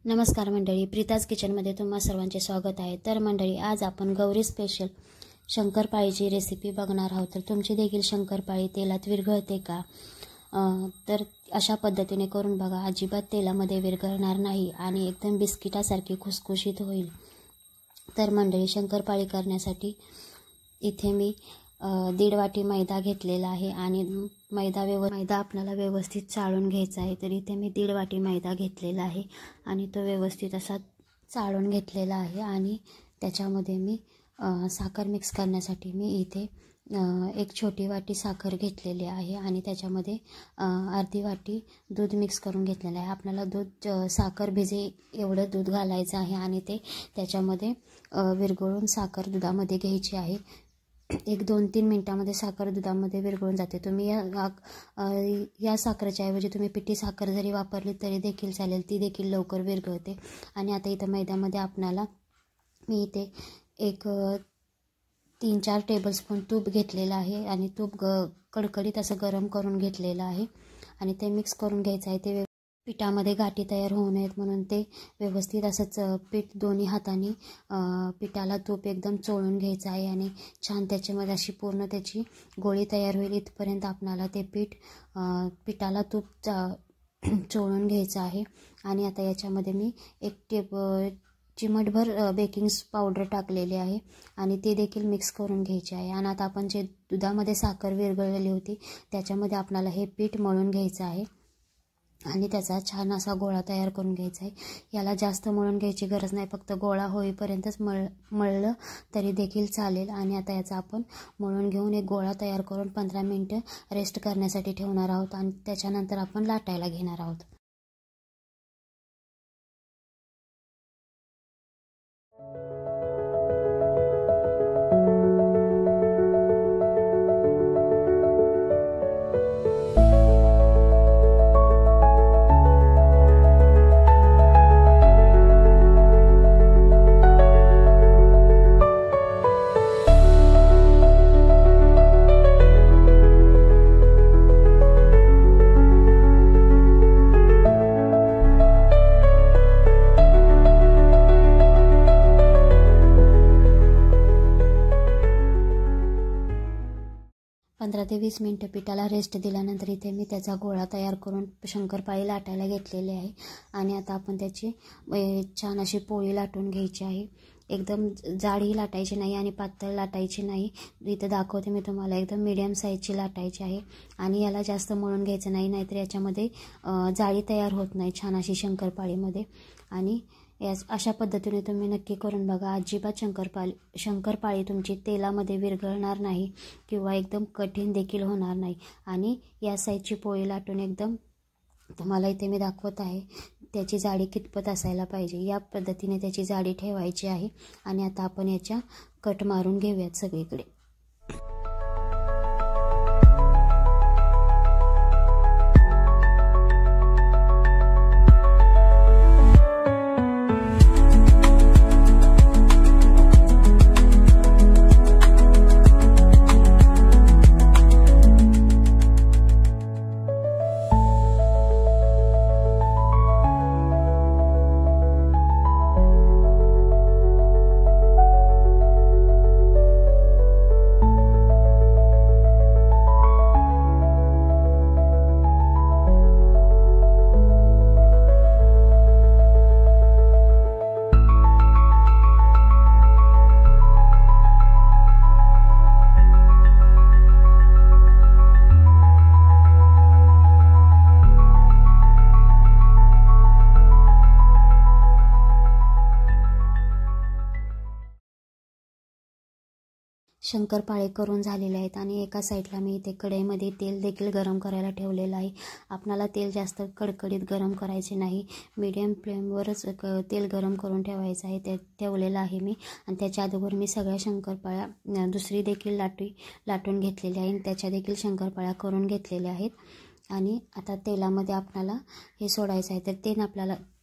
नमस्कार मंडळी, प्रीताज किचनमध्ये तुम्हा सर्वांचे स्वागत आहे। तर मंडळी, आज आपण गौरी स्पेशल शंकरपाळीची रेसिपी बघणार आहोत। तर तुमची देखील शंकरपाळी तेलात विरघळते का? तर अशा पद्धतीने करून बघा, अजिबात तेलामध्ये विरघळणार नाही आणि एकदम बिस्किटासारखी खुसखुशीत होईल। तर मंडळी, शंकरपाळी करण्यासाठी इथे मी 1.5 वाटी मैदा घेतलेला आहे आणि मैदा आपल्याला व्यवस्थित चाळून घ्यायचा आहे। तर इथे मी 1.5 वाटी मैदा घेतलेला आहे आणि तो व्यवस्थित असा चाळून घेतलेला आहे। आणि त्याच्यामध्ये मी साखर मिक्स करण्यासाठी मी इथे 1 छोटी वाटी साखर घेतलेली आहे आणि त्याच्यामध्ये अर्धी वाटी दूध मिक्स करून घेतलेलं आहे। आपल्याला साखर भिजे एवढं दूध घालायचं आहे आणि ते त्याच्यामध्ये विरघळून साखर दुधामध्ये घ्यायची आहे। 1-2-3 मिनिटांमध्ये साखर दुधामध्ये विरघळून जाते। तुम्ही या साखरेच्या ऐवजी तुम्ही पिठी साखर जरी वापरली तरी देखील चालेल, ती देखील लवकर विरघळते। आणि आता इथं मैद्यामध्ये मी इथे 3-4 टेबलस्पून तूप घेतलेलं आहे आणि तूप कडकडीत असं गरम करून घेतलेलं आहे आणि ते मिक्स करून घ्यायचं आहे। ते पिठामध्ये गाठी तयार होऊ नयेत म्हणून ते व्यवस्थित असंच पीठ दोन्ही हातांनी पिठाला तूप एकदम चोळून घ्यायचं आहे आणि छान त्याच्यामध्ये अशी पूर्ण त्याची गोळी तयार होईल इथपर्यंत आपल्याला ते पिठाला तूप चोळून घ्यायचं आहे। आणि आता याच्यामध्ये मी 1 चिमटभर बेकिंग पावडर टाकलेली आहे आणि ते देखील मिक्स करून घ्यायचे आहे। आणि आता आपण जे दुधामध्ये साखर विरघळलेली होती त्याच्यामध्ये आपल्याला हे पीठ मळून घ्यायचं आहे आणि त्याचा छान असा गोळा तयार करून घ्यायचा आहे। याला जास्त मळून घ्यायची गरज नाही, फक्त गोळा होईपर्यंतच मळलं तरी देखील चालेल। आणि आता याचा आपण मळून घेऊन एक गोळा तयार करून 15 मिनिटं रेस्ट करण्यासाठी ठेवणार आहोत आणि त्याच्यानंतर आपण लाटायला घेणार आहोत। पंधरा ते 20 मिनिटं पिठाला रेस्ट दिल्यानंतर इथे मी त्याचा गोळा तयार करून शंकरपाळी लाटायला घेतलेली आहे। आणि आता आपण त्याची छान अशी पोळी लाटून घ्यायची आहे। एकदम जाडही लाटायची नाही आणि पातळ लाटायची नाही। इथे दाखवते मी तुम्हाला, एकदम मीडियम साईजची लाटायची आहे। आणि याला जास्त मळून घ्यायचं नाही, नाहीतर याच्यामध्ये जाळी तयार होत नाही छान अशी शंकरपाळीमध्ये। आणि अशा पद्धतीने तुम्ही नक्की करून बघा, अजिबात शंकरपाळी तुमची तेलामध्ये विरघळणार नाही किंवा एकदम कठीण देखील होणार नाही। आणि या साईजची पोळी लाटून एकदम तुम्हाला इथे मी दाखवत आहे त्याची जाडी कितपत असायला पाहिजे, या पद्धतीने त्याची जाडी ठेवायची आहे। आणि आता आपण याच्या कट मारून घेऊयात सगळीकडे। शंकरपाळे करून झालेले आहेत आणि एका साईडला मी इथे कढईमध्ये तेल देखील गरम करायला ठेवलेलं आहे। आपल्याला तेल जास्त कडकडीत गरम करायचे नाही, मीडियम फ्लेमवरच तेल गरम करून ठेवायचं आहे। ते ठेवलेलं आहे मी। आणि त्याच्या अगोदर मी सगळ्या शंकरपाळ्या दुसरी देखील लाटून घेतलेली आहे, त्याच्या देखील शंकरपाळ्या करून घेतलेल्या आहेत। आणि आता तेलामध्ये आपल्याला हे सोडायचं आहे। तर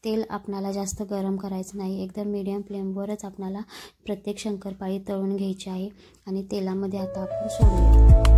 तेल आपल्याला जास्त गरम करायचं नाही, एकदम मीडियम फ्लेमवरच आपल्याला प्रत्येक शंकरपाळी तळून घ्यायची आहे। आणि तेलामध्ये आता आपण सोडूया।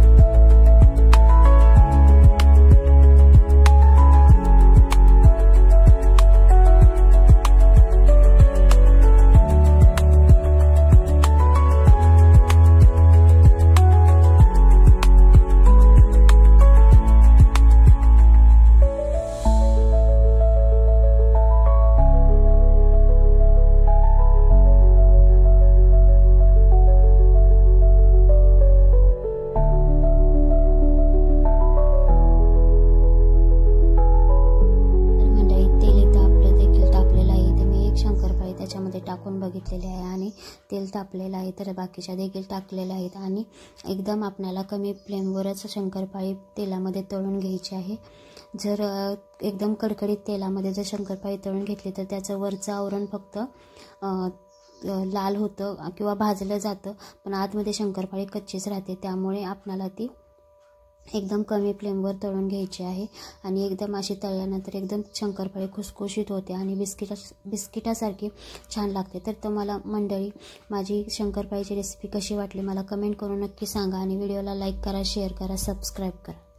टाकून बघितलेले आहे आणि तेल तापलेलं आहे, तर बाकीच्या देखील टाकलेल्या आहेत आणि एकदम आपल्याला कमी फ्लेमवरच शंकरपाळी तेलामध्ये तळून घ्यायची आहे. जर एकदम कडकडीत तेलामध्ये जर शंकरपाळी तळून घेतली तर त्याचं वरचं आवरण फक्त लाल होतं किंवा भाजलं जातं, पण आतमध्ये शंकरपाळी कच्चीच राहते. त्यामुळे आपल्याला ती एकदम कमी फ्लेमवर तळून घ्यायची आहे आणि एकदम अशी तळल्यानंतर एकदम शंकरपाळी खुसखुशीत होते आणि बिस्किटासारखी छान लागते. तर तुम्हाला मंडळी माझी शंकरपाळीची रेसिपी कशी वाटली मला कमेंट करून नक्की सांगा आणि व्हिडिओला लाईक करा, शेअर करा, सबस्क्राईब करा.